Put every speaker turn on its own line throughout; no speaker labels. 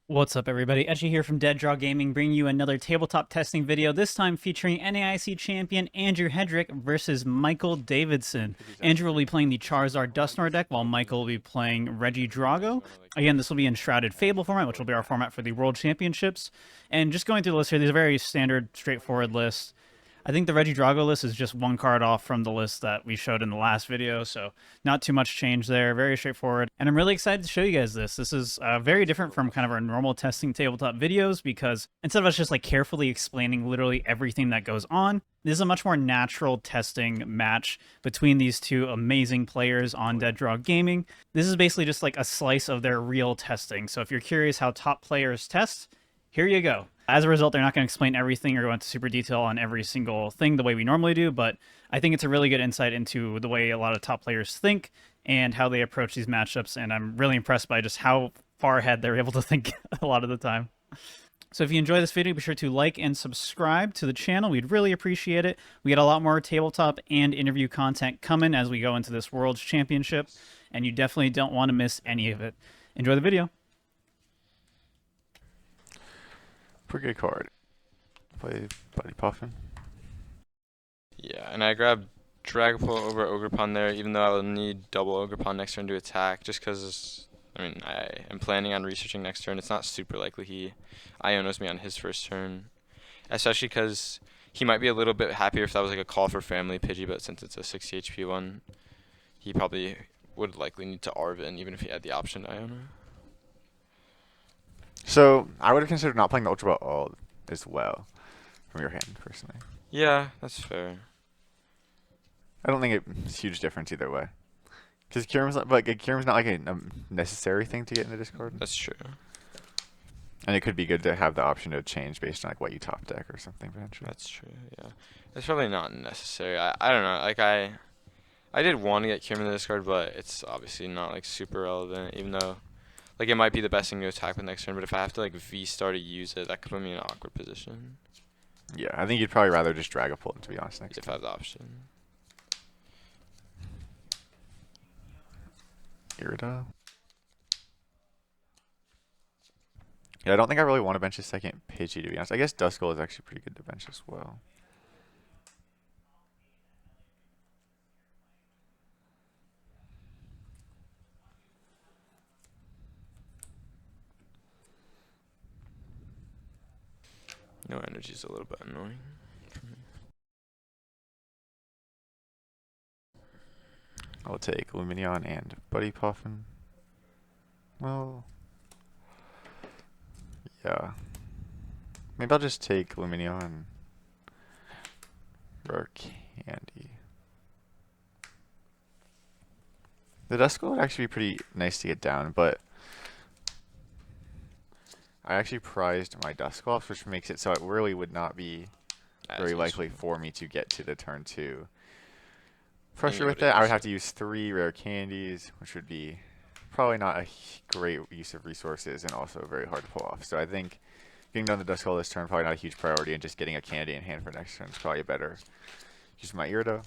What's up, everybody? Etchy here from Dead Draw Gaming, bringing you another tabletop testing video, this time featuring NAIC champion Andrew Hedrick versus Michael Davidson. Andrew will be playing the Charizard Dusknoir deck, while Michael will be playing Regidrago. Again, this will be in Shrouded Fable format, which will be our format for the World Championships. And just going through the list here, these are very standard, straightforward lists. I think the Regidrago list is just one card off from the list that we showed in the last video, so not too much change there. Very straightforward. And I'm really excited to show you guys this. This is very different from kind of our normal testing tabletop videos because instead of us just like carefully explaining literally everything that goes on, this is a much more natural testing match between these two amazing players on Dead Draw Gaming. This is basically just like a slice of their real testing. So if you're curious how top players test, here you go. As a result, they're not going to explain everything or go into super detail on every single thing the way we normally do, but I think it's a really good insight into the way a lot of top players think and how they approach these matchups, and I'm really impressed by just how far ahead they're able to think a lot of the time. So if you enjoy this video, be sure to like and subscribe to the channel. We'd really appreciate it. We got a lot more tabletop and interview content coming as we go into this World's Championship, and you definitely don't want to miss any of it. Enjoy the video.
Pretty good card. Play Buddy Poffin.
Yeah, and I grabbed Dragapult over Ogerpon there, even though I will need double Ogerpon next turn to attack, just because, I mean, I am planning on researching next turn. It's not super likely he Ionos me on his first turn, especially because he might be a little bit happier if that was like a call for family Pidgey, but since it's a 60 HP one, he probably would likely need to Arven, even if he had the option to Iono.
So I would have considered not playing the Ultra Ball as well from your hand, personally.
Yeah, that's fair.
I don't think it's a huge difference either way. Because Kyurem's not, like, Kyurem's not like a necessary thing to get in the discard.
That's true.
And it could be good to have the option to change based on like what you top deck or something eventually.
That's true, yeah. It's probably not necessary. I don't know, like I did want to get Kyurem in the discard, but it's obviously not like super relevant, even though like it might be the best thing to attack with next turn, but if I have to like V-Star to use it, that could put me in an awkward position.
Yeah, I think you'd probably rather just Dragapult, to be honest, next
If
turn.
I have the option.
Irida. Yeah, I don't think I really want to bench a second Pidgey, to be honest. I guess Duskull is actually pretty good to bench as well.
No energy is a little bit annoying for me.
I'll take Lumineon and Buddy Poffin. Well, yeah. Maybe I'll just take Lumineon, Rare Candy. The Duskull would actually be pretty nice to get down, but I actually prized my Dusclops, which makes it so it really would not be very likely for me to get to the turn 2. Pressure with that, I would have to use 3 rare candies, which would be probably not a great use of resources and also very hard to pull off. So I think getting down the Duskull this turn probably not a huge priority, and just getting a candy in hand for next turn is probably better. Use my Irida.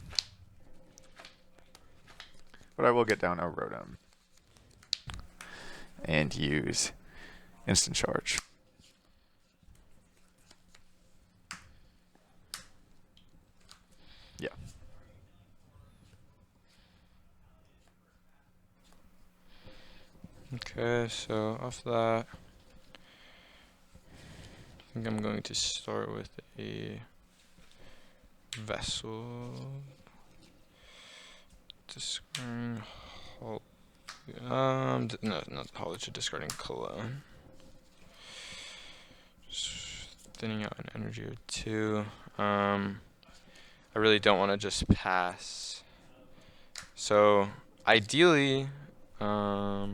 But I will get down a Rotom and use Instant Charge. Yeah.
Okay, so off that, I think I'm going to start with a Vessel. Discarding no, not Hollish, discarding Cologne. Just thinning out an energy or 2. I really don't want to just pass. So ideally, no,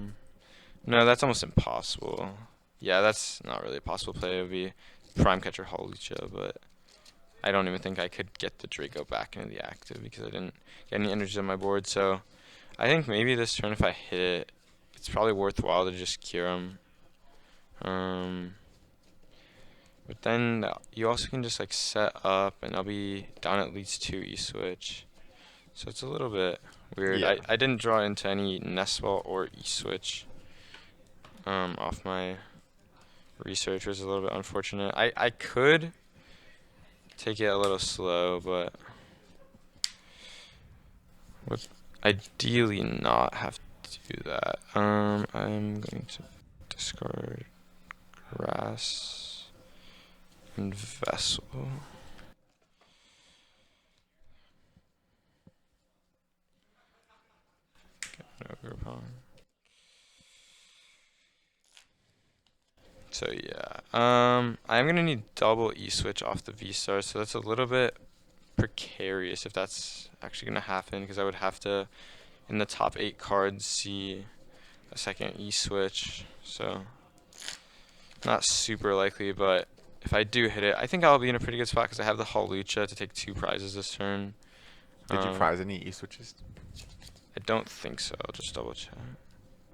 that's almost impossible. Yeah, that's not really a possible play. It would be Prime Catcher Holicha, but I don't even think I could get the Draco back into the active because I didn't get any energies on my board. So I think maybe this turn, if I hit it, it's probably worthwhile to just cure him. But then you also can just like set up, and I'll be down at least 2 E-Switch. So it's a little bit weird.
Yeah.
I didn't draw into any Nest Ball or E-Switch off my research was a little bit unfortunate. I could take it a little slow, but would ideally not have to do that. I'm going to discard Grass and Vessel. Get an Ogre Pawn. So yeah, I'm gonna need double E-switch off the V-Star, so that's a little bit precarious if that's actually gonna happen, because I would have to, in the top 8 cards, see a second E-switch, so not super likely, but if I do hit it, I think I'll be in a pretty good spot because I have the Hawlucha to take 2 prizes this turn.
Did you prize any E-switches?
I don't think so, I'll just double check.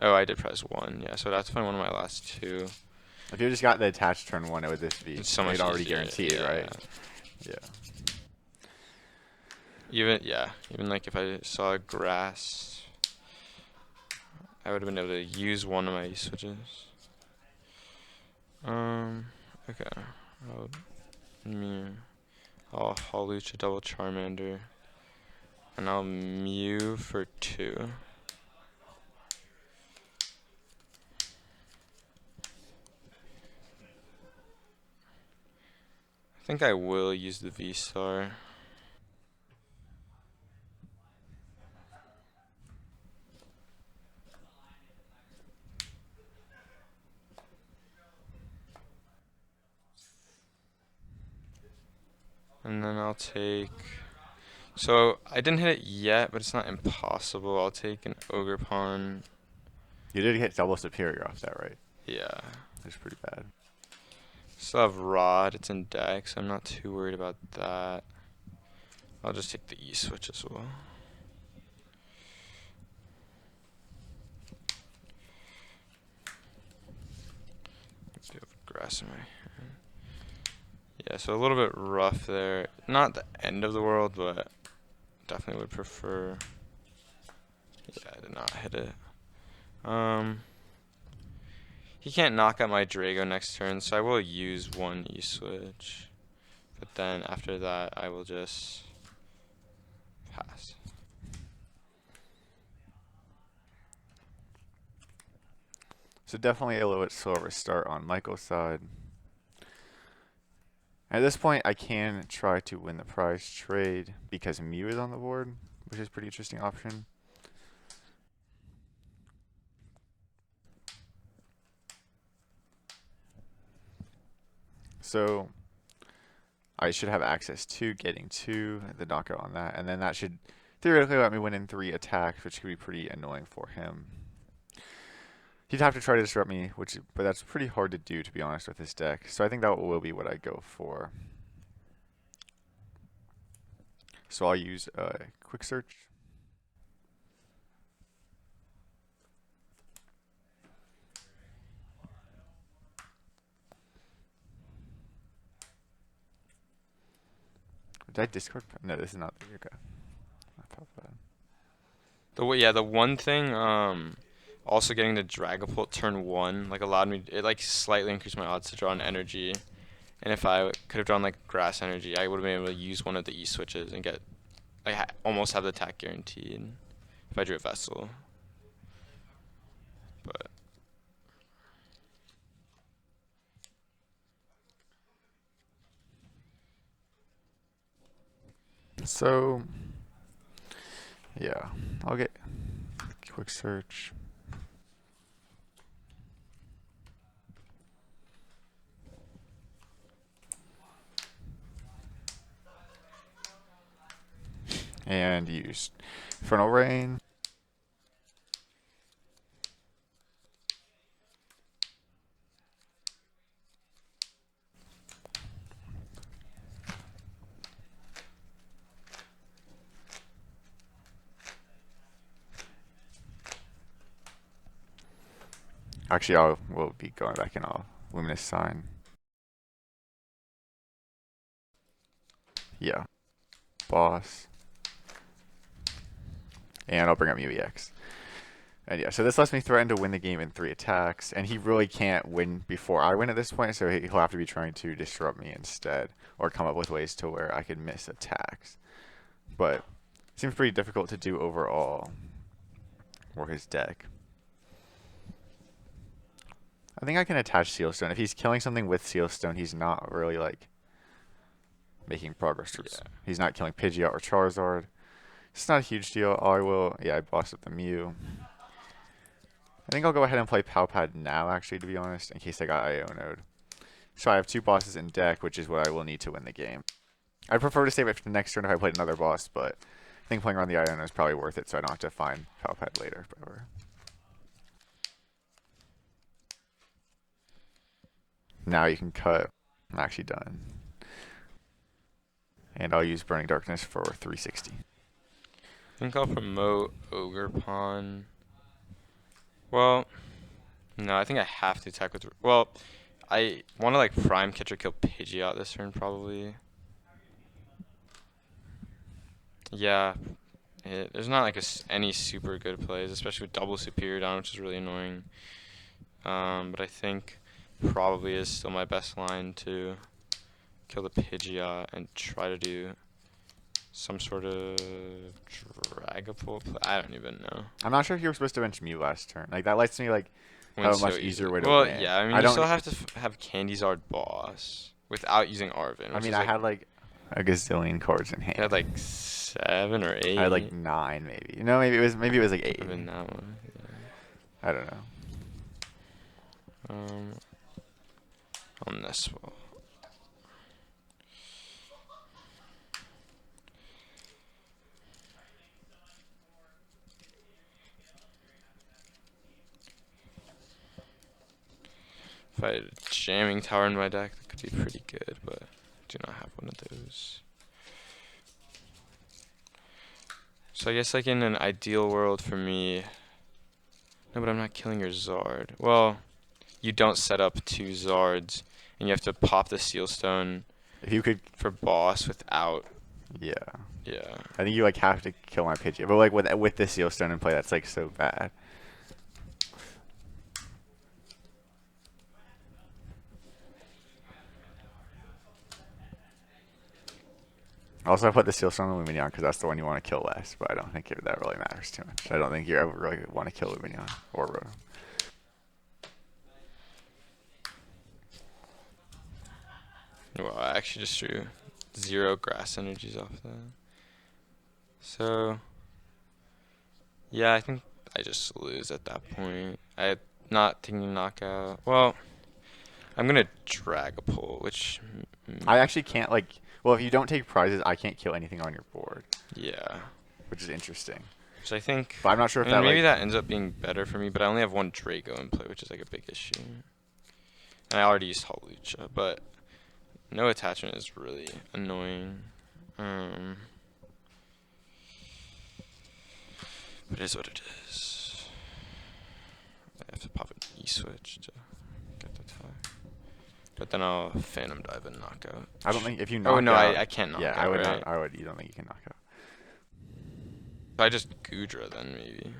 Oh, I did prize 1, yeah, so I'd have to find one of my last 2.
If you just got the attached turn 1, it would just be
It's so much
already
easier,
guaranteed,
yeah.
right? Yeah.
Even like if I saw Grass, I would have been able to use one of my E-switches. Okay. I'll Hawlucha double Charmander, and I'll Mew for 2. I think I will use the V-Star. And then I'll take, so I didn't hit it yet, but it's not impossible. I'll take an Ogre Pawn.
You did get double Superior off that, right?
Yeah.
That's pretty bad.
Still have Rod, it's in deck, so I'm not too worried about that. I'll just take the E-switch as well. Do have Grass in my hand. Yeah, so a little bit rough there. Not the end of the world, but definitely would prefer. Yeah, I did not hit it. He can't knock out my Drago next turn, so I will use one E-switch. But then after that, I will just pass.
So definitely a little bit slower start on Michael's side. At this point, I can try to win the prize trade because Mew is on the board, which is a pretty interesting option. So I should have access to getting to the knockout on that, and then that should theoretically let me win in 3 attacks, which could be pretty annoying for him. He'd have to try to disrupt me, but that's pretty hard to do, to be honest, with this deck. So I think that will be what I go for. So I'll use a quick search. Did I discard? No, this is not the okay.
The one thing, also getting the Dragapult turn 1, like allowed me, it like slightly increased my odds to draw an energy. And if I could have drawn like Grass Energy, I would have been able to use one of the E-switches and get, almost have the attack guaranteed if I drew a Vessel. But
so yeah, I'll get quick search. And use Infernal Rain. Actually, we'll be going back in our Luminous Sign. Yeah. Boss. And I'll bring up UEX. And yeah, so this lets me threaten to win the game in 3 attacks, and he really can't win before I win at this point, so he'll have to be trying to disrupt me instead, or come up with ways to where I could miss attacks. But it seems pretty difficult to do overall for his deck. I think I can attach Sealstone. If he's killing something with Sealstone, he's not really like making progress. Yeah. He's not killing Pidgeot or Charizard. It's not a huge deal. I bossed up the Mew. I think I'll go ahead and play Pal Pad now, actually, to be honest, in case I got Iono'd. So I have 2 bosses in deck, which is what I will need to win the game. I'd prefer to save it for the next turn if I played another boss, but I think playing around the Iono is probably worth it, so I don't have to find Pal Pad later. Now you can cut. I'm actually done. And I'll use Burning Darkness for 360.
I think I'll promote Ogerpon. Well, no, I think I have to attack with... Well, I want to, like, Prime Catcher kill Pidgeot this turn, probably. Yeah. There's not, like, any super good plays, especially with double Superior down, which is really annoying. But I think probably is still my best line to kill the Pidgeot and try to do some sort of Dragapult play. I don't even know.
I'm not sure if you were supposed to bench Mew last turn. Like, that lets me, like, have a much easier way to
win.
win.
Yeah, I mean, you still have to have Candyzard boss without using Arven.
I mean, I had, like, a gazillion cards in hand.
You had, like, 7 or 8.
I had, like, 9, maybe. No, maybe it was like 8.
Even that one. Yeah.
I don't know.
On Nest Ball. If I had a jamming tower in my deck, that could be pretty good, but I do not have one of those. So I guess like in an ideal world for me... No, but I'm not killing your Zard. Well, you don't set up 2 Zards, and you have to pop the Sealstone
if you could
for boss without...
Yeah.
Yeah.
I think you like have to kill my Pidgey, but like with the Sealstone in play, that's like so bad. Also, I put the Sealstone on Lumineon because that's the one you want to kill last, but I don't think that really matters too much. I don't think you ever really want to kill Lumineon or Rotom.
Well, I actually just drew 0 grass energies off that. So, yeah, I think I just lose at that point. I'm not taking knockout. Well, I'm going to Dragapult, which...
I actually can't, like... Well, if you don't take prizes, I can't kill anything on your board.
Yeah.
Which is interesting.
So I think...
But I'm not sure if
maybe that ends up being better for me, but I only have 1 Draco in play, which is like a big issue. And I already used Hawlucha, but no attachment is really annoying. But it is what it is. I have to pop an E-switch to get the tie. But then I'll Phantom Dive and knock out.
I don't think if you knock out...
Oh, no, I can't knock out,
I would
right?
not. You don't think you can knock out.
If I just Goodra, then maybe.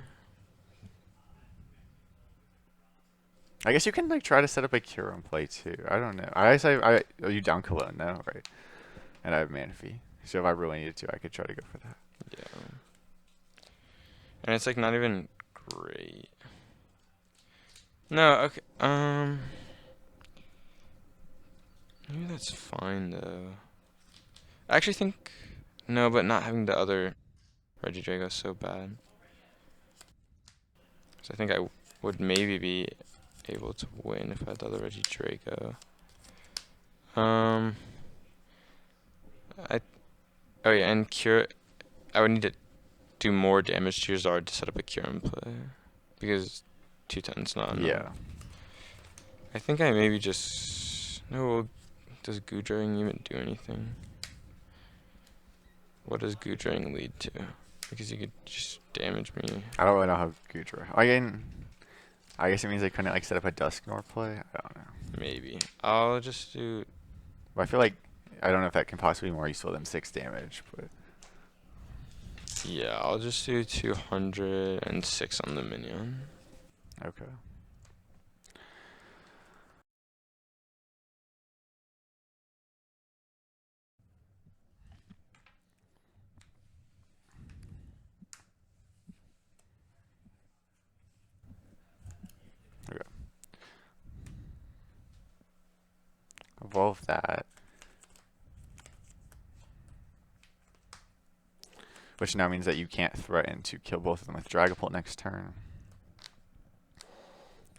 I guess you can like try to set up a cure on play too. I don't know. Are you down Cologne? No, right? And I have Manaphy. So if I really needed to, I could try to go for that.
Yeah. And it's like not even great. No, okay. Maybe that's fine though. I actually think no, but not having the other Regidrago is so bad. So I think I would maybe be able to win if I had the other Regidrago. Oh yeah, and cure. I would need to do more damage to your Zard to set up a cure in play because 210's not enough.
Yeah.
I think I maybe just no. Does Goodring even do anything? What does Goodring lead to? Because you could just damage me.
I don't really know how Goodra. I guess it means I couldn't like set up a Dusknoir play. I don't know.
Maybe. I'll just do.
But I feel like I don't know if that can possibly be more useful than 6 damage. But
Yeah, I'll just do 206 on Lumineon.
Okay. Okay. Evolve that. Which now means that you can't threaten to kill both of them with Dragapult next turn.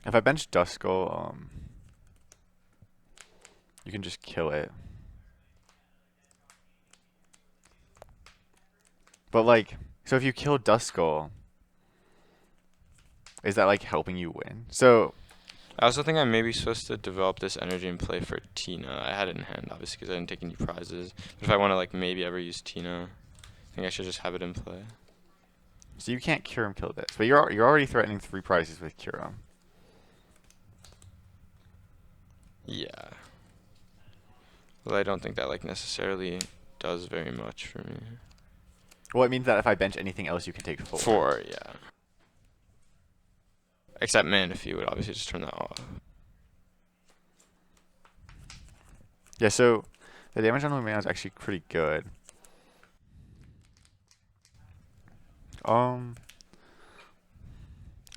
If I bench Duskull, you can just kill it. But like, so if you kill Duskull, is that like helping you win? So
I also think I may be supposed to develop this energy and play for Tina. I had it in hand, obviously, because I didn't take any prizes. But if I want to like maybe ever use Tina, I think I should just have it in play.
So you can't Kyurem kill this, but you're already threatening 3 prizes with Kyurem.
Yeah. Well, I don't think that like necessarily does very much for me.
Well, it means that if I bench anything else, you can take 4.
4, yeah. Except Manaphy would obviously just turn that off.
Yeah, so the damage on Lumineon is actually pretty good. I'd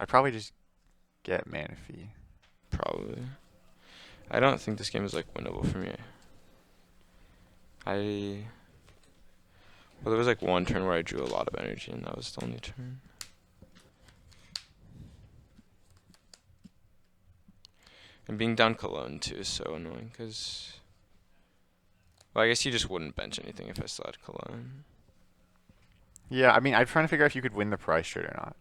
probably just get Manaphy.
Probably. I don't think this game is like winnable for me. Well, there was like one turn where I drew a lot of energy, and that was the only turn. And being down Cologne too is so annoying, because, well, I guess you just wouldn't bench anything if I still had Cologne.
Yeah, I mean, I'm trying to figure out if you could win the prize trade or not.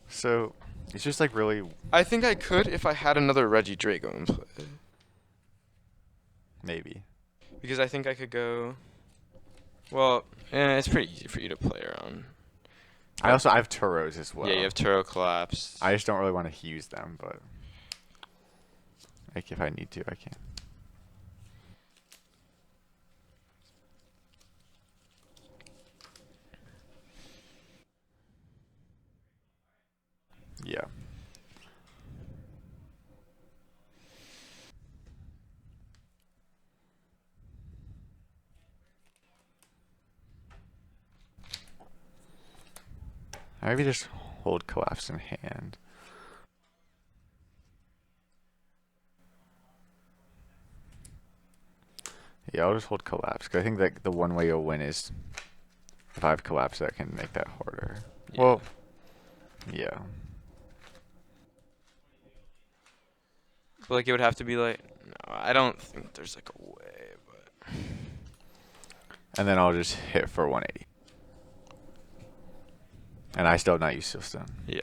So it's just like really.
I think I could if I had another Regidrago in play.
Maybe.
Because I think I could go. Well, it's pretty easy for you to play around.
I have Turos as well.
Yeah, you have Turo Collapsed.
I just don't really want to use them, but like if I need to, I can. Yeah. Maybe just hold Collapse in hand. Yeah, I'll just hold Collapse, because I think that the one way you'll win is if I have Collapse, that can make that harder.
Yeah.
Well, yeah.
But like it would have to be like, no, I don't think there's like a way, but.
And then I'll just hit for 180. And I still have not used Stone.
Yeah.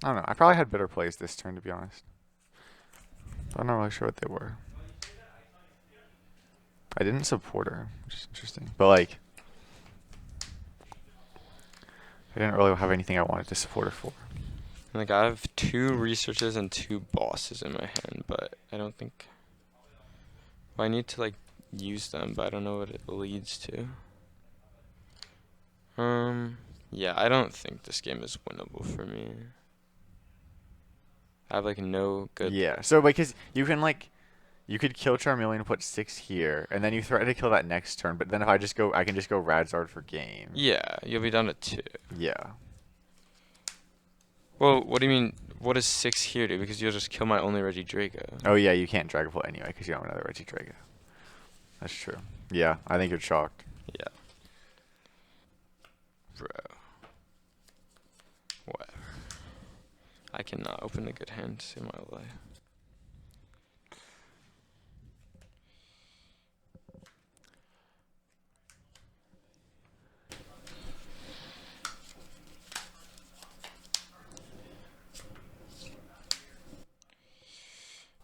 I don't know. I probably had better plays this turn, to be honest. I'm not really sure what they were. I didn't support her, which is interesting. But, like, I didn't really have anything I wanted to support her for.
Like I have 2 researches and 2 bosses in my hand, but I don't think. Well, I need to like use them, but I don't know what it leads to. Yeah, I don't think this game is winnable for me. I have like no good.
Yeah, so because you can like, you could kill Charmeleon and put 6 here, and then you threaten to kill that next turn. But then if I can just go Radzard for game.
Yeah, you'll be down to 2.
Yeah.
Well, what do you mean? What does 6 here do? Because you'll just kill my only Regidrago.
Oh yeah, you can't Dragapult anyway because you don't have another Regidrago. That's true. Yeah, I think you're chalked.
Yeah. Bro. Whatever. I cannot open a good hand to save my life.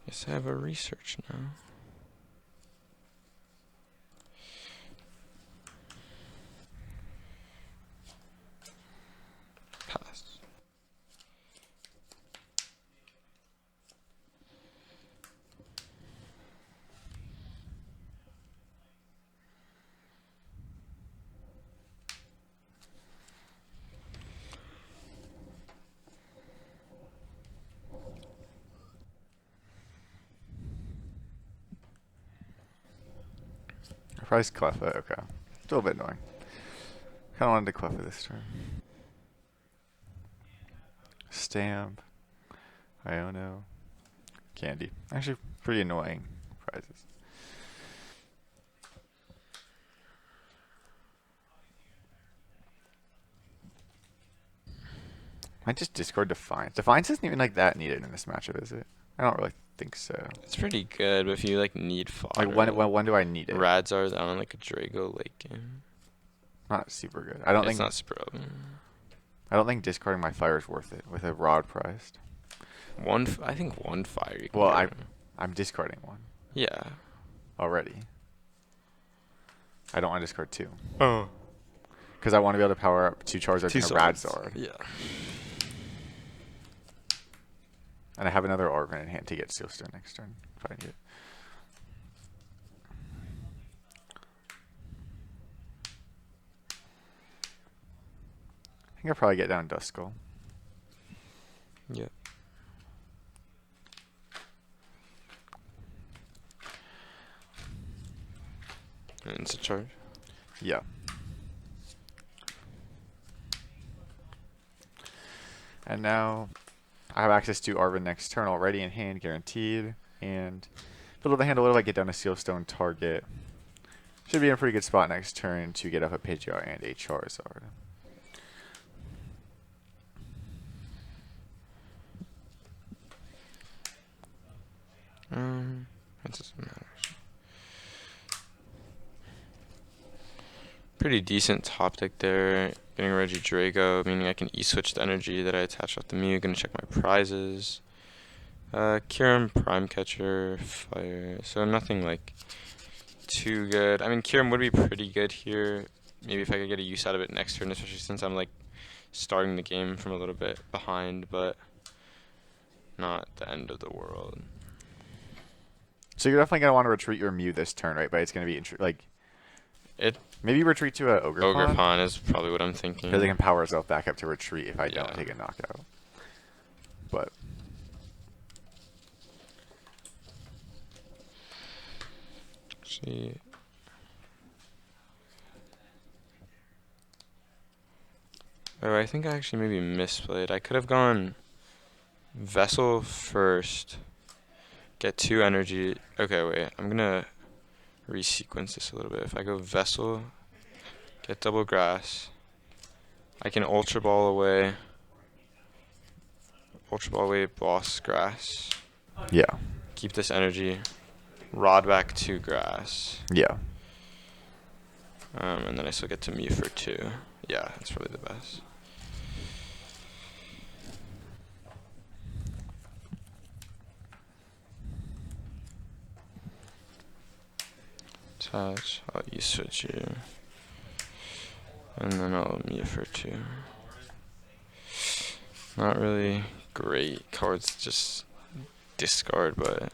Guess I have a research now. Pass.
Surprise Cleffa, okay. Still a bit annoying. Kinda wanted to Cleffa this turn. Stamp. Iono. Candy. Actually, pretty annoying prizes. I just discard Defiance. Defiance isn't even like that needed in this matchup, is it? I don't really think so.
It's pretty good, but if you like need fodder,
Like when do I need it?
Rads are down on like a Drago late game.
Not super good. I don't think
It's not super open.
I don't think discarding my fire is worth it with a rod priced.
I think one fire. You can
Well,
get.
I'm discarding one
Yeah.
already. I don't want to discard two.
Oh.
Because I want to be able to power up two Charizards and a Radzard.
Yeah.
And I have another Arven in hand to get Sealstone next turn if I need it. I think I'll probably get down Duskull.
Yep. And it's a charge.
Yeah. And now I have access to Arven next turn already in hand, guaranteed. And fiddle the hand a little bit, get down a Sealstone target. Should be in a pretty good spot next turn to get up a Pidgeot and a Charizard.
That doesn't matter. Pretty decent top deck there. Getting Regidrago, meaning I can E-switch the energy that I attached off the Mew. Gonna check my prizes. Kyurem, Prime Catcher, Fire. So nothing like too good. I mean, Kyurem would be pretty good here. Maybe if I could get a use out of it next turn, especially since I'm like starting the game from a little bit behind, but not the end of the world.
So you're definitely going to want to retreat your Mew this turn, right? But it's going to be maybe retreat to a Ogre
Ogerpon is probably what I'm thinking.
Because it can power itself back up to retreat if I don't
Yeah.
take a knockout. But
see. Oh, I think I actually maybe misplayed. I could have gone Vessel first. Get 2 energy. Okay, wait. I'm gonna resequence this a little bit. If I go Vessel, get double grass. I can Ultra Ball away. Ultra Ball away, Boss Grass.
yeah.
Keep this energy. Rod back 2 grass.
Yeah.
And then I still get to Mew for 2. Yeah, that's probably the best. Touch. I'll E-switch you. And then I'll Mew for 2. Not really great cards, just discard, but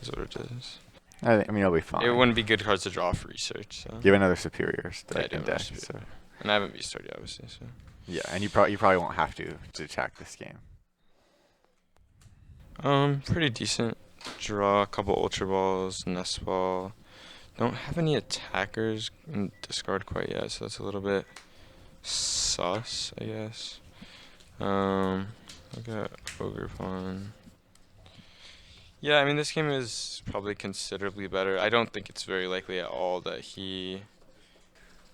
is what it is.
I mean, it'll be fine.
It wouldn't be good cards to draw for research. So.
Give another superior
Yeah, I
deck
do
in
have
deck.
another
So.
superior. And I haven't V-starred yet, obviously. So.
Yeah, and you probably won't have to attack this game.
Pretty decent. Draw a couple Ultra Balls, Nest Ball. Don't have any attackers and discard quite yet, so that's a little bit sus, I guess. I got Ogerpon. Yeah, I mean, this game is probably considerably better. I don't think it's very likely at all that he...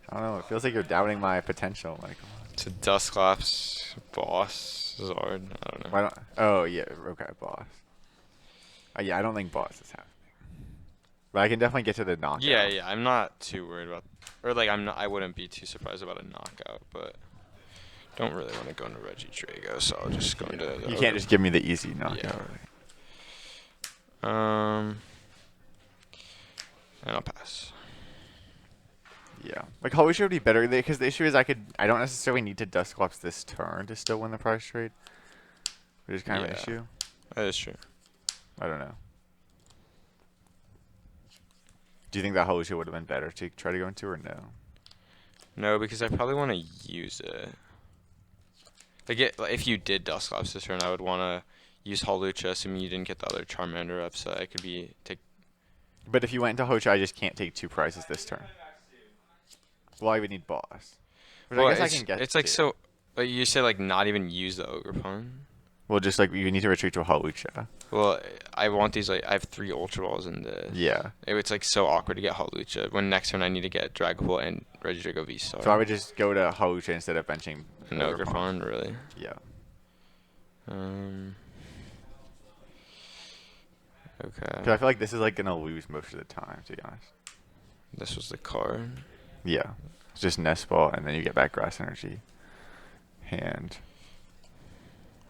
I don't know. It feels like you're doubting my potential, Michael.
To Dusclops, Boss, Zard, I don't know.
Why don't? Oh yeah, okay, Boss. Yeah, I don't think Boss is happening. But I can definitely get to the knockout.
Yeah, I'm not too worried about, or like I wouldn't be too surprised about a knockout, but don't really want to go into Regidrago, so I'll just go into.
You can't just give me the easy knockout.
Yeah. And I'll pass.
Yeah, like Holy would be better because the issue is I don't necessarily need to Dusclops this turn to still win the prize trade, which is kind of an issue.
That is true.
I don't know. Do you think that Holy would have been better to try to go into or no?
No, because I probably want to use it. Like if you did Dusclops this turn, I would want to use Holucha, assuming you didn't get the other Charmander up, so I could take
But if you went into Hocha, I just can't take 2 prizes this turn. Well, I would need boss. Which
Well,
I guess
it's,
I can get
it's like
to.
so. Like you said, like not even use the ogre pawn.
Well, just like you need to retreat to a Hawlucha.
Well, I want these like I have 3 Ultra Balls in this.
Yeah.
It's like so awkward to get Hawlucha when next turn I need to get Dragapult and Regidrago VSTAR.
So I would just go to Hawlucha instead of benching
an ogre pawn, really.
Yeah.
Okay.
'Cause I feel like this is like gonna lose most of the time, to be honest.
This was the card.
Yeah. It's just Nest Ball, and then you get back Grass Energy. Hand.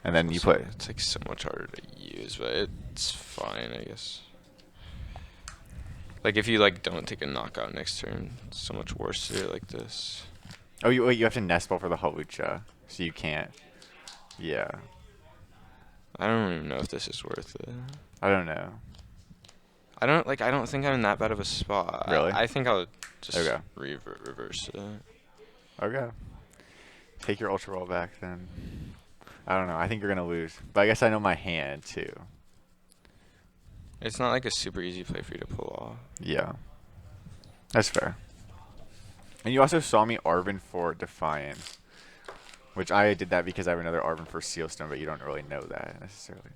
And then you put...
It's like so much harder to use, but it's fine, I guess. Like if you like don't take a knockout next turn, it's so much worse to do it like this.
Oh, wait, you have to Nest Ball for the Hawlucha, so you can't. Yeah.
I don't even know if this is worth it.
I don't know.
I don't think I'm in that bad of a spot.
Really?
I think I'll just
Okay.
reverse it.
Okay. Take your Ultra Ball back then. I don't know. I think you're gonna lose, but I guess I know my hand too.
It's not like a super easy play for you to pull off.
Yeah. That's fair. And you also saw me Arven for Defiance, which I did that because I have another Arven for Sealstone, but you don't really know that necessarily.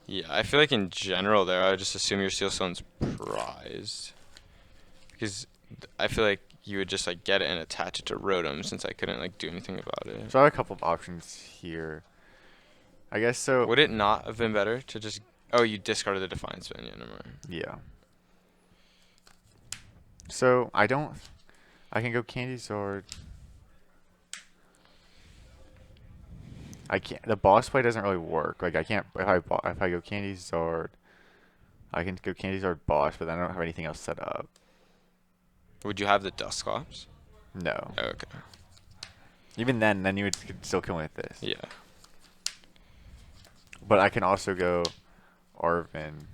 Yeah, I feel like in general there, I would just assume your Sealstone's prized. Because I feel like you would just like get it and attach it to Rotom since I couldn't like do anything about it.
So I have a couple of options here. I guess so.
Would it not have been better to just... Oh, you discarded the Defiance Band, yeah, never mind.
Yeah. So I don't... I can go Candy Sword. I can't... The boss play doesn't really work. Like I can't... If I go Candy Sword, I can go Candy Sword boss, but then I don't have anything else set up.
Would you have the Dusclops?
No.
Oh, okay.
Even then you would could still kill me with this.
Yeah.
But I can also go Arven.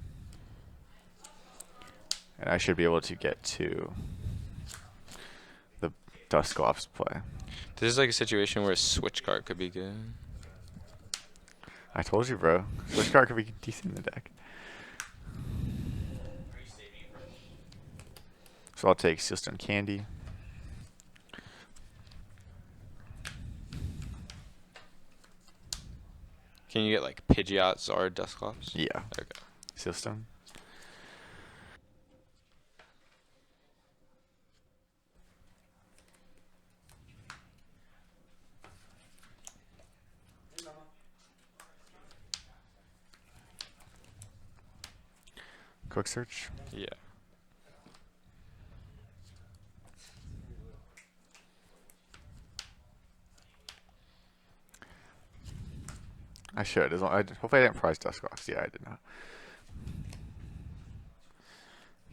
And I should be able to get to the Dusclops play.
This is like a situation where a switch card could be good.
I told you, bro. Switch card could be decent in the deck. So I'll take Sealstone Candy.
Can you get like Pidgeot, Zard, Dusclops?
Yeah.
Okay.
Sealstone. Quick search.
Yeah.
I should. As long, hopefully I didn't prize Dusclops. Yeah, I did not.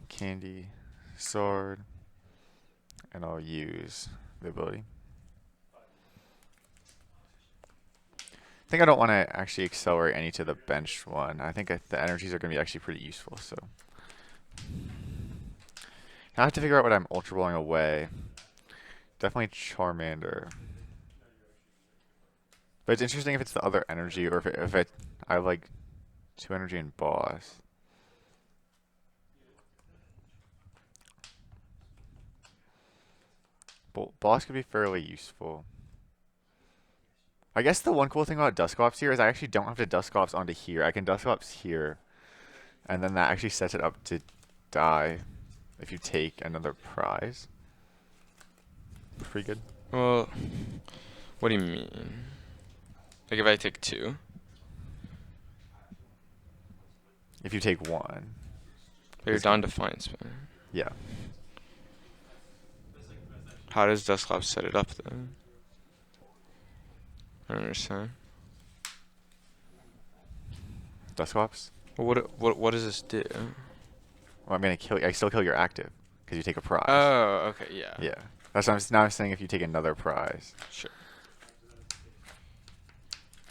Candy, sword, and I'll use the ability. I think I don't want to actually accelerate any to the bench one. I think the energies are going to be actually pretty useful. So I have to figure out what I'm Ultra Balling away. Definitely Charmander. But it's interesting if it's the other energy or if I have like 2 energy in boss. Boss could be fairly useful. I guess the one cool thing about Dusclops here is I actually don't have to Dusclops onto here. I can Dusclops here, and then that actually sets it up to die if you take another prize. Pretty good.
Well, what do you mean? Like if I take 2?
If you take 1.
But you're down Defiance Band.
Yeah.
How does Dusclops set it up then? I don't understand.
Dusclops?
Well, what does this do?
Well, I'm gonna kill. I still kill your active because you take a prize.
Oh, okay, yeah.
Yeah. That's what now I'm saying. If you take another prize.
Sure.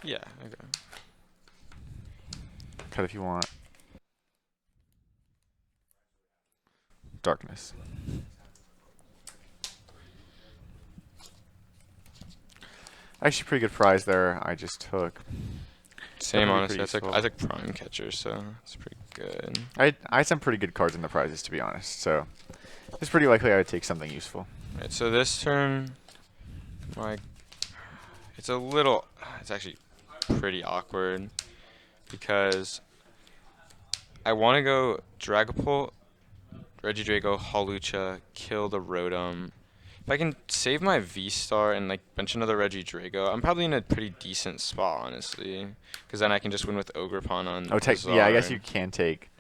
Yeah, okay.
Cut if you want. Darkness. Actually, pretty good prize there. I just took.
Same,
Definitely
honestly.
pretty
I took
useful.
Prime Catcher, so it's pretty good.
I had some pretty good cards in the prizes, to be honest. So it's pretty likely I would take something useful.
Right, so this turn, it's actually pretty awkward because I want to go Dragapult, Regidrago, Hawlucha, kill the Rotom. If I can save my V-Star and like bench another Regidrago, I'm probably in a pretty decent spot, honestly. Because then I can just win with Ogerpon on.
Oh, yeah, I guess you can take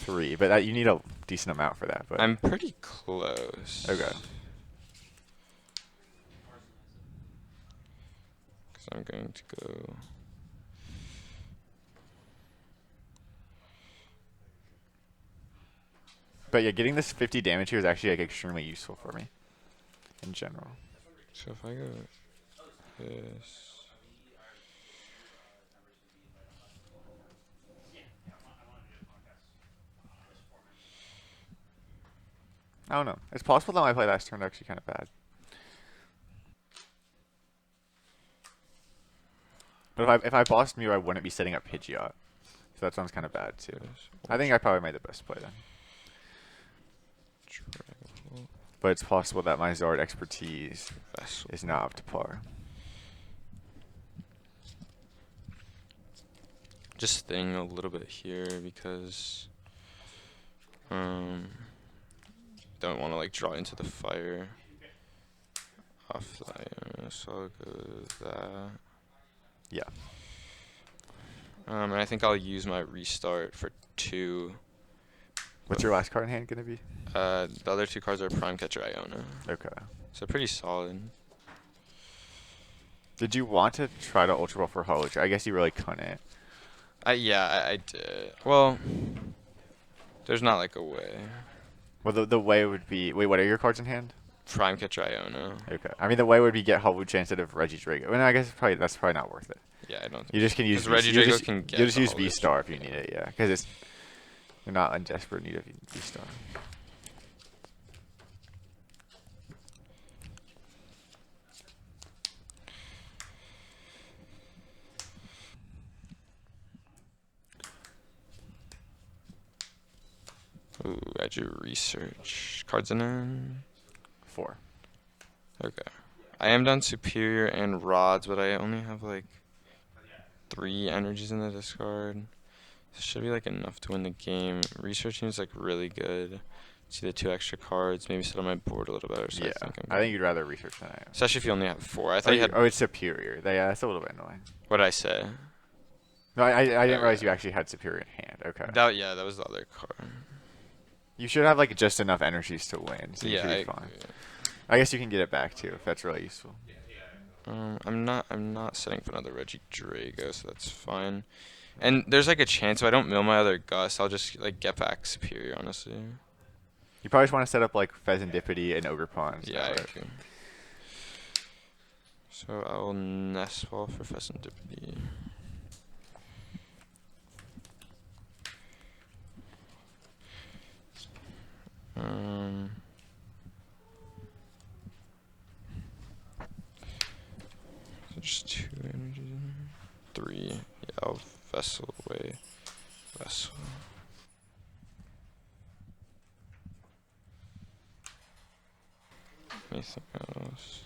3, but you need a decent amount for that. But
I'm pretty close.
Okay.
Because I'm going to go.
But yeah, getting this 50 damage here is actually like extremely useful for me. In general.
So if I go this.
I don't know. It's possible that my play last turn actually kind of bad. But if I bossed Mew, I wouldn't be setting up Pidgeot. So that sounds kind of bad too. I think I probably made the best play then. But it's possible that my Zard expertise is not up to par.
Just thinking a little bit here because don't want to like draw into the fire off that, so I'll go with that.
Yeah.
And I think I'll use my restart for 2.
What's your last card in hand gonna be?
The other 2 cards are Prime Catcher Iono.
Okay.
So pretty solid.
Did you want to try to Ultra Ball for Hawlucha? I guess you really couldn't.
Yeah, I did. Well, there's not like a way.
Well, the way would be... Wait, what are your cards in hand?
Prime Catcher Iono.
Okay. I mean, the way would be get Hawlucha instead of Regidrago. And I guess that's probably not worth it.
Yeah, I don't think
you just can use...
Regidrago can get
you just use
Hawlucha.
V-Star if you need it, yeah. Because you're not in desperate need of V-Star.
Ooh, I do research. Cards in hand?
4.
Okay. I am down Superior and Rods, but I only have like 3 energies in the discard. This should be like enough to win the game. Researching is like really good. See the 2 extra cards, maybe sit on my board a little better. So
Yeah,
I
think you'd rather research than I am.
Especially if you only have 4. I thought you had.
Oh, it's Superior. Yeah, that's a little bit annoying.
What did I say?
No, I didn't realize you actually had Superior in hand. Okay.
Yeah, that was the other card.
You should have like just enough energies to win, so you
Yeah,
should be fine. I guess you can get it back too if that's really useful.
I'm not setting for another Regidrago, so that's fine. And there's like a chance if I don't mill my other Gus, I'll just like get back Superior, honestly.
You probably just want to set up like Pheasantipity and Ogerpon.
Yeah, I agree. So I'll Nest Ball for Pheasantipity. So just 2 energies in here. 3. Yeah, I'll Vessel away. Vessel. Anything else?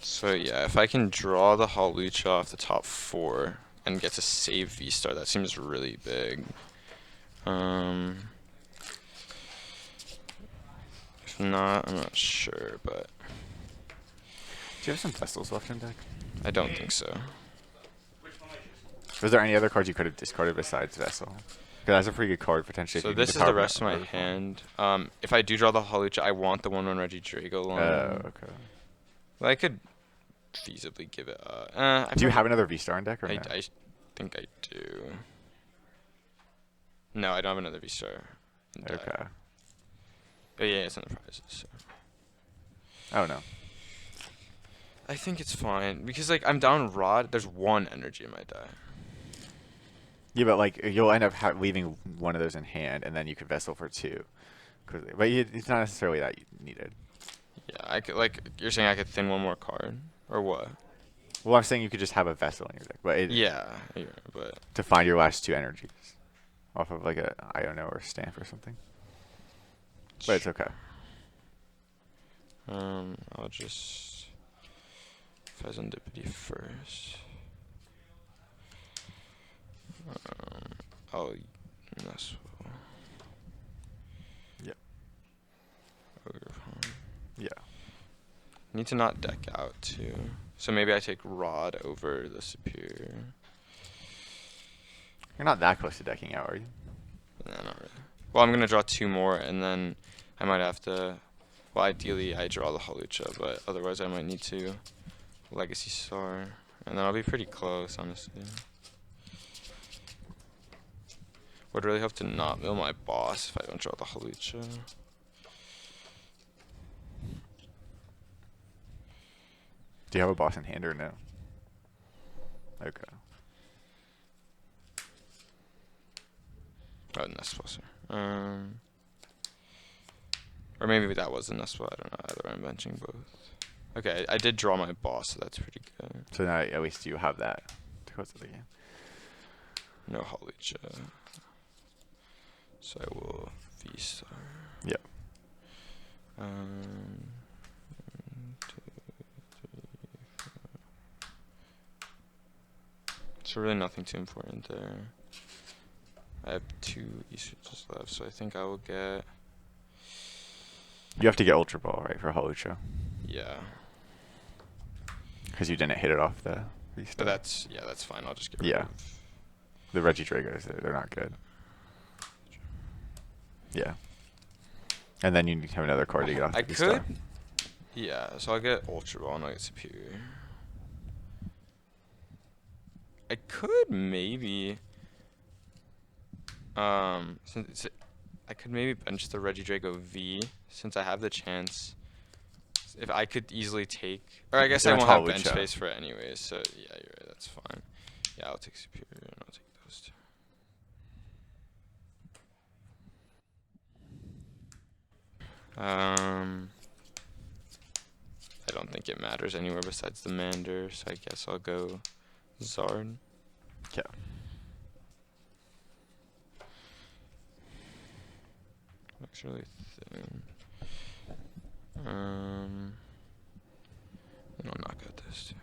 So yeah, if I can draw the Hawlucha off the top 4 and get to save V-Star, that seems really big. If not, I'm not sure, but
Do you have some Vestals left in deck?
I don't think so.
Was there any other cards you could have discarded besides Vessel? Because that's a pretty good card potentially.
So
if you need
this
to
is the
power
rest of my
Ogerpon.
hand. If I do draw the Hawlucha, I want the 1/1 Regidrago line.
Oh, okay.
Well, I could feasibly give it.
Do you have another V-Star in deck or no?
I think I do. No, I don't have another V-Star.
Okay.
But yeah, it's in the prizes. So.
I don't know.
I think it's fine because like I'm down Rod. There's 1 energy in my die.
Yeah, but like you'll end up leaving one of those in hand, and then you could Vessel for 2. But it's not necessarily that you needed.
Yeah, I could, like, you're saying I could thin one more card? Or what?
Well, I'm saying you could just have a Vessel in your deck, but
Yeah, but
to find your last 2 energies off of like a Iono or Stamp or something. But it's okay.
I'll just Pheasantipity first. I'll Nest Ball.
Yep.
Ogerpon.
Yeah.
Need to not deck out too. So maybe I take Rod over the Superior.
You're not that close to decking out, are you?
Nah, not really. Well, I'm gonna draw 2 more, and then I might have to. Well, ideally I draw the Hawlucha, but otherwise I might need to Legacy Star, and then I'll be pretty close, honestly. Would really hope to not mill my boss if I don't draw the Hawlucha.
Do you have a boss in hand or no? Okay.
Oh, Nest Ball, sorry. Or maybe that was a Nest Ball, I don't know, either I'm benching both. Okay, I did draw my boss, so that's pretty good.
So now at least you have that to close the game.
No Hawlucha. So I will V-Star.
Yep.
1, 2, 3, 4. So really nothing too important there. I have 2 E-switches left, so I think I will get.
You have to get Ultra Ball, right, for Hawlucha?
Yeah.
Because you didn't hit it off the
But
VSTAR.
that's fine. I'll just get rid
Yeah.
of.
The Regidragos, they're not good. Yeah. And then you need to have another card to get off the
I
VSTAR.
could. Yeah, so I'll get Ultra Ball and I'll get Superior. I could maybe. Since I could maybe bench the Regidrago V since I have the chance. If I could easily take, or I guess I won't have bench space for it anyways. So yeah, you're right. That's fine. Yeah, I'll take Superior and I'll take those 2. I don't think it matters anywhere besides the Mander, so I guess I'll go Zard.
Yeah.
Looks really thin. And I'll knock out this too.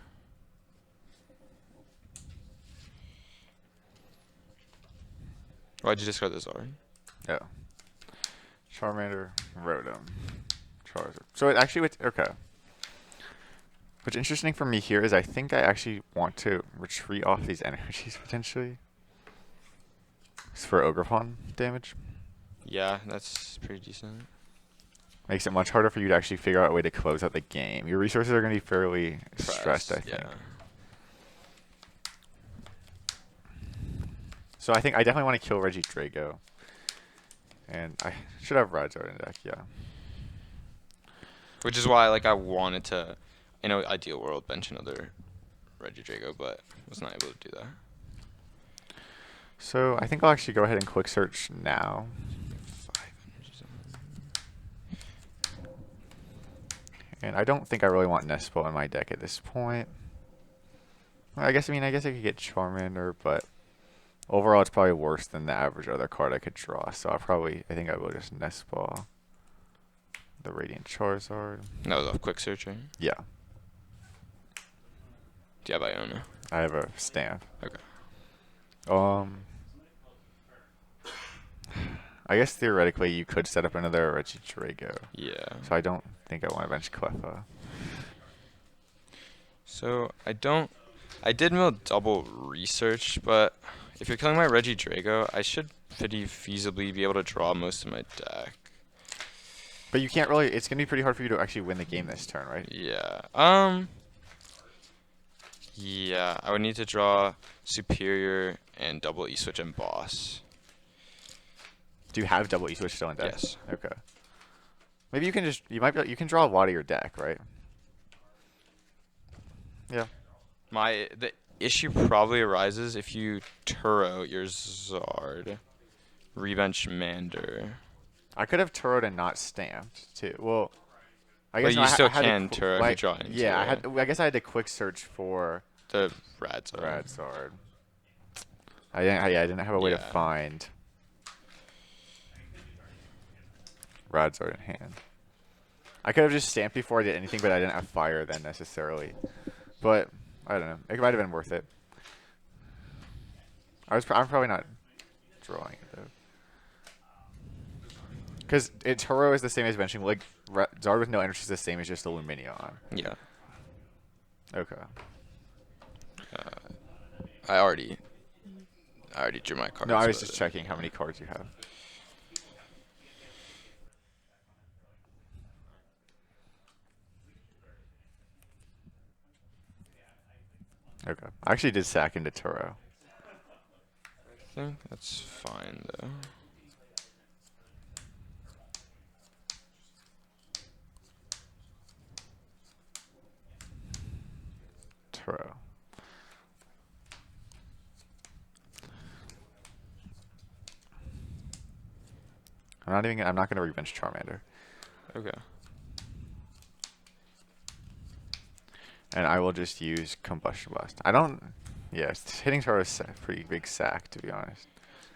Why'd you discard the Zard?
Yeah. Charmander, Rotom, Charizard. So it actually, okay. What's interesting for me here is I think I actually want to retreat off these energies potentially. It's for Ogerpon damage.
Yeah, that's pretty decent.
Makes it much harder for you to actually figure out a way to close out the game. Your resources are going to be fairly stressed, I think.
Yeah.
So I think I definitely want to kill Regidrago. And I should have Radzard in deck, yeah.
Which is why, like, I wanted to, in an ideal world, bench another Regidrago, but was not able to do that.
So I think I'll actually go ahead and quick search now.
5 energies on.
And I don't think I really want Nest Ball in my deck at this point. Well, I guess I could get Charmander, but overall it's probably worse than the average other card I could draw. So I think I will just Nest Ball the Radiant Charizard.
That was off quick search, right?
Yeah.
Do you have Iono?
I have a Stamp.
Okay.
I guess theoretically you could set up another Regidrago.
Yeah.
So I don't think I want to bench Cleffa.
So I did mill double research, but if you're killing my Regidrago, I should pretty feasibly be able to draw most of my deck.
But you can't really, it's going to be pretty hard for you to actually win the game this turn, right?
Yeah. Yeah, I would need to draw Superior and double E-switch and boss.
Do you have double E-switch still in deck?
Yes.
Okay. Maybe you can just, you can draw a lot of your deck, right? Yeah.
The issue probably arises if you Turo your Zard, rebench Mander.
I could have Turrowed and not Stamped, too. Well, I
But
guess
you
I
still
had
can Turo if you
like,
draw into
yeah,
it.
I guess I had to quick search for
The Radzard.
Radzard. I didn't have a way to
Yeah.
find Radzard in hand. I could have just stamped before I did anything, but I didn't have fire then necessarily. But I don't know. It might have been worth it. I'm probably not drawing it though, because Turo is the same as benching. Like Zard with no energy is the same as just a Lumineon.
Yeah.
Okay.
I already drew my cards.
No, I was
but,
just checking how many cards you have. Okay. I actually did sack into Turo.
I think that's fine though.
Turo. I'm not gonna rebench Charmander.
Okay.
And I will just use Combustion Blast. I don't. Yeah, hitting Turo is a pretty big sack, to be honest.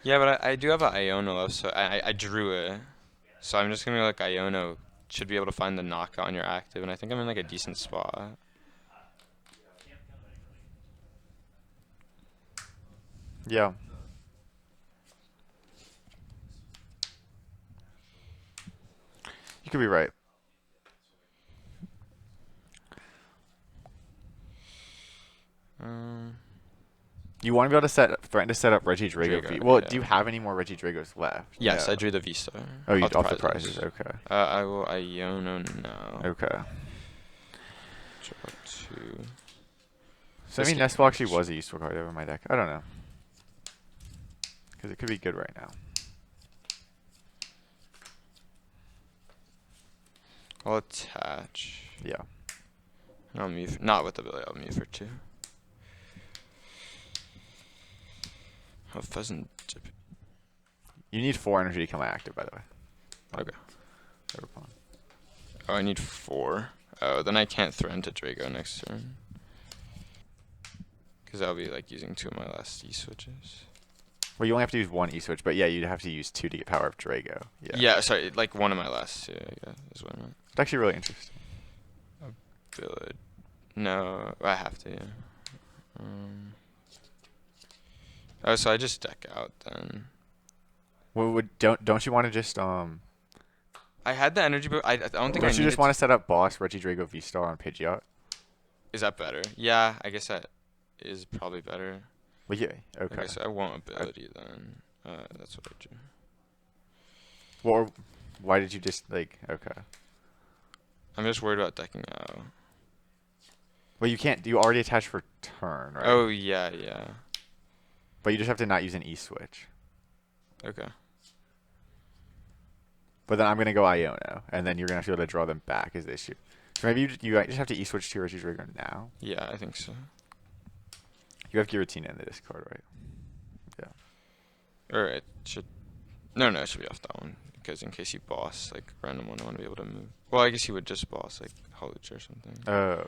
Yeah, but I do have an Iono left, so I drew it. So I'm just gonna go like Iono should be able to find the knockout on your active, and I think I'm in like a decent spot.
Yeah. You could be right. You want to be able to threaten to set up Regidrago V. Well,
yeah.
do you have any more Regidragos left?
Yes,
No.
I drew the VSTAR.
Oh, you
off
off the prizes. Okay.
I will Iono now.
Okay.
Draw 2.
So I mean, Nest Ball actually was a useful card over my deck. I don't know. Because it could be good right now.
I'll attach.
Yeah.
And I'll mute. Not with the ability. I'll mute for 2. Oh, Pheasant.
You need 4 energy to become active, by the way.
Okay.
Overpawn.
Oh, I need 4. Oh, then I can't threaten to Drago next turn. Because I'll be like using 2 of my last E-switches.
Well, you only have to use 1 E-switch, but yeah, you'd have to use 2 to get power of Drago.
Yeah, sorry, like 1 of my last 2, I guess, is what I meant.
It's actually really interesting.
Ability. No, I have to, yeah. Oh, so I just deck out then.
Well, don't you want to just
I had the energy, but I don't think I
Don't you just want to set up boss Regidrago VSTAR on Pidgeot?
Is that better? Yeah, I guess that is probably better.
Well, yeah. Okay.
Okay, so I want ability then. That's what I do.
Well, why did you just like? Okay.
I'm just worried about decking out.
Well, you can't. You already attached for turn, right?
Oh yeah, yeah.
But you just have to not use an E-switch.
Okay.
But then I'm gonna go Iono, and then you're gonna have to be able to draw them back. Is the issue? So maybe you just have to E-switch to your Regidrago now.
Yeah, I think so.
You have Giratina in the discard, right? Yeah.
Or it should. No, it should be off that one because in case you boss like random one, I want to be able to move. Well, I guess you would just boss like Holuch or something.
Oh,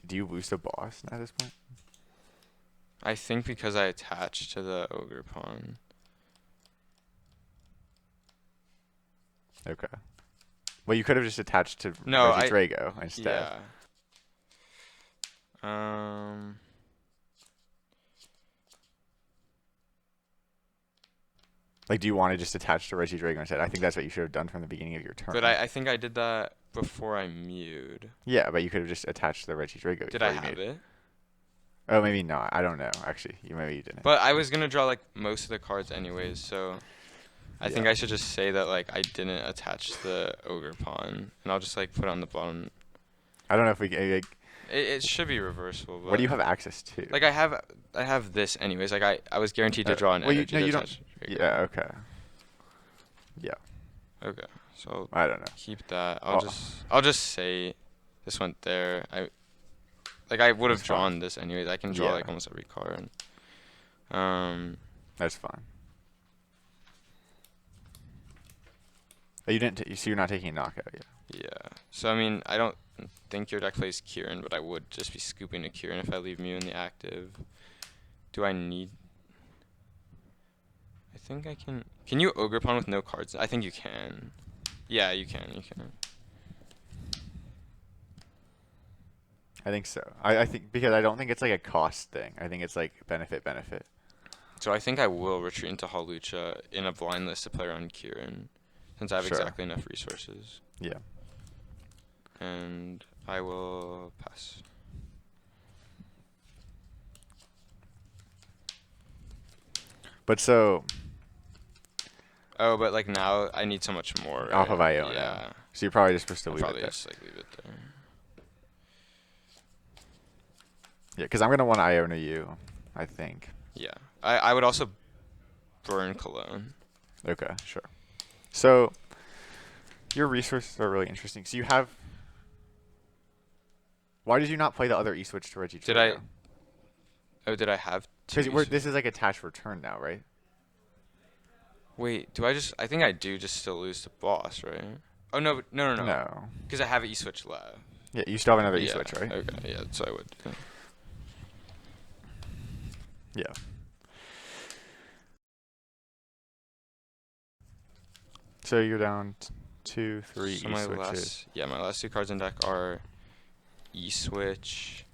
do you boost a boss at this point?
I think because I attached to the Ogre Pawn.
Okay. Well, you could have just attached to
No,
Regidrago instead.
Yeah.
Like, do you want to just attach to Regidrago instead? I think that's what you should have done from the beginning of your turn.
But I think I did that before I mewed.
Yeah, but you could have just attached to the Regidrago.
Did I have it?
Oh, maybe not. I don't know. Actually, maybe you didn't.
But I was gonna draw like most of the cards anyways, so I think I should just say that like I didn't attach the Ogre Pawn, and I'll just like put it on the bottom.
I don't know if we. Like,
it should be reversible. But
what do you have access to?
Like I have this anyways. Like I was guaranteed to draw an energy.
You don't. Yeah. Okay. Yeah.
Okay. So
I don't know.
Keep that. I'll just say this went there. I would have drawn this anyways. I can draw like almost every card.
That's fine. Oh, you didn't. So you're not taking a knockout yet.
Yeah. So I mean, I don't think your deck plays Kieran, but I would just be scooping a Kieran if I leave Mew in the active. Do I need? I think I can. Can you Ogre Pawn with no cards? I think you can. Yeah, you can. You can.
I think so. I think because I don't think it's like a cost thing. I think it's like benefit.
So I think I will retreat into Hawlucha in a blind list to play around Kieran, since I have
Sure.
exactly enough resources.
Yeah.
And I will pass.
But so
Oh, but like now I need so much more. Right?
off of Iono.
Yeah.
So you're probably just supposed to
I'll
leave it
probably
there.
just like leave it there.
Yeah, because I'm gonna want Iono you, I think.
Yeah. I would also burn Cologne.
Okay, sure. So your resources are really interesting. So you have. Why did you not play the other E-switch to Regidrago?
Did I? Oh, did I have two?
Because this is like attached return now, right?
Wait, do I just? I think I do just still lose to boss, right? Oh no, no.
No.
Because I have an E-switch left.
Yeah, you still have another
Yeah,
E-switch, right?
Okay, yeah, so I would.
Yeah. So you're down 2, 3
So my
E-switches.
my last two cards in deck are E-switch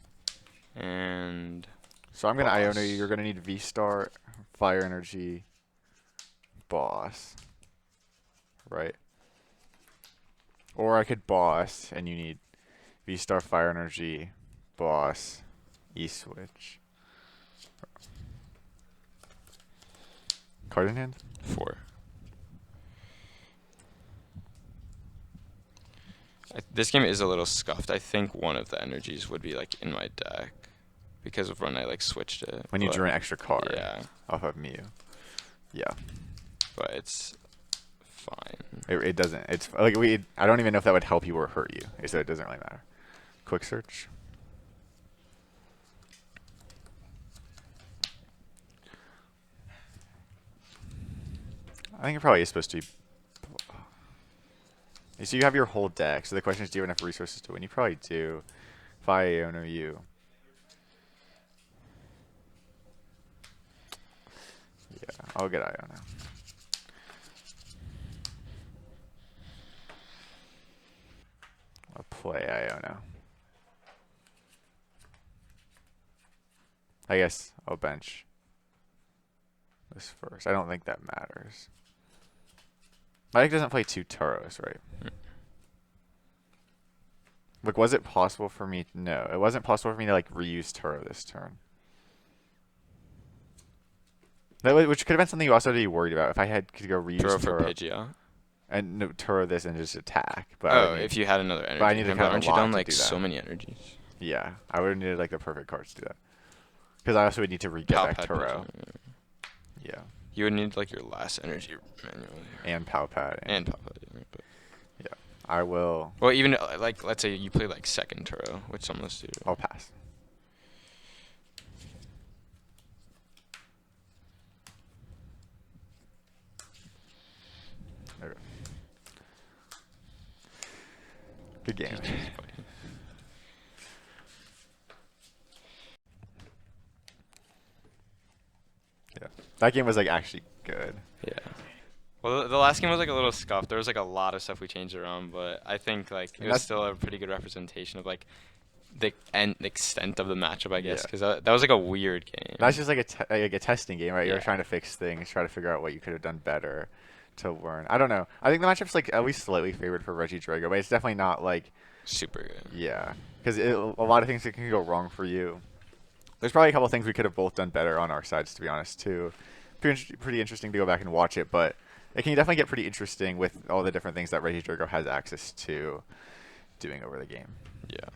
and
So I'm gonna
boss.
Iono you. You're gonna need VSTAR, Fire Energy, boss. Right? Or I could boss and you need VSTAR, Fire Energy, boss, E-switch. Card in hand?
4. This game is a little scuffed. I think one of the energies would be like in my deck because of when I like switched it.
When you
but
drew an extra card
yeah,
off of Mew. Yeah.
but it's fine.
It doesn't. It's like I don't even know if that would help you or hurt you. So it doesn't really matter. Quick search. I think it probably is supposed to be. So you have your whole deck. So the question is, do you have enough resources to win? You probably do. If I Iono you. Yeah, I'll get Iono. I'll play Iono. I guess I'll bench this first. I don't think that matters. My deck doesn't play 2 Tauros, right? Like, was it possible for me? No, it wasn't possible for me to like reuse Turo this turn. Which could have been something you also had to be worried about if I had to go reuse
Throw for
Turo
Pidgeot.
and no, Turo this and just attack. But
Oh, if you had another energy.
I need to
But
kind of
aren't you
lock
down
to
like
do
so
that.
many energies?
Yeah, I would have needed like the perfect cards to do that. Because I also would need to re-get
Pal
back
Pad
Turo.
Pidgeot.
Yeah,
You would need like your last energy manually.
and Pal Pad.
And Pal Pad. Yeah, but
I will.
well, even like let's say you play like second Turo, which some of us do.
I'll pass. Okay. Good game. Yeah, that game was like actually good.
Yeah. Well, the last game was like a little scuffed. There was like a lot of stuff we changed around, but I think like it was
That's-
still a pretty good representation of like the extent of the matchup, I guess,
Yeah.
because that was like a weird game.
That's just like a testing game, right? You're
Yeah.
trying to fix things, try to figure out what you could have done better to learn. I don't know. I think the matchup's like at least slightly favored for Regidrago, but it's definitely not like
Super good.
yeah, because a lot of things that can go wrong for you. There's probably a couple things we could have both done better on our sides, to be honest, too. Pretty interesting to go back and watch it, but it can definitely get pretty interesting with all the different things that Regidrago has access to doing over the game.
Yeah.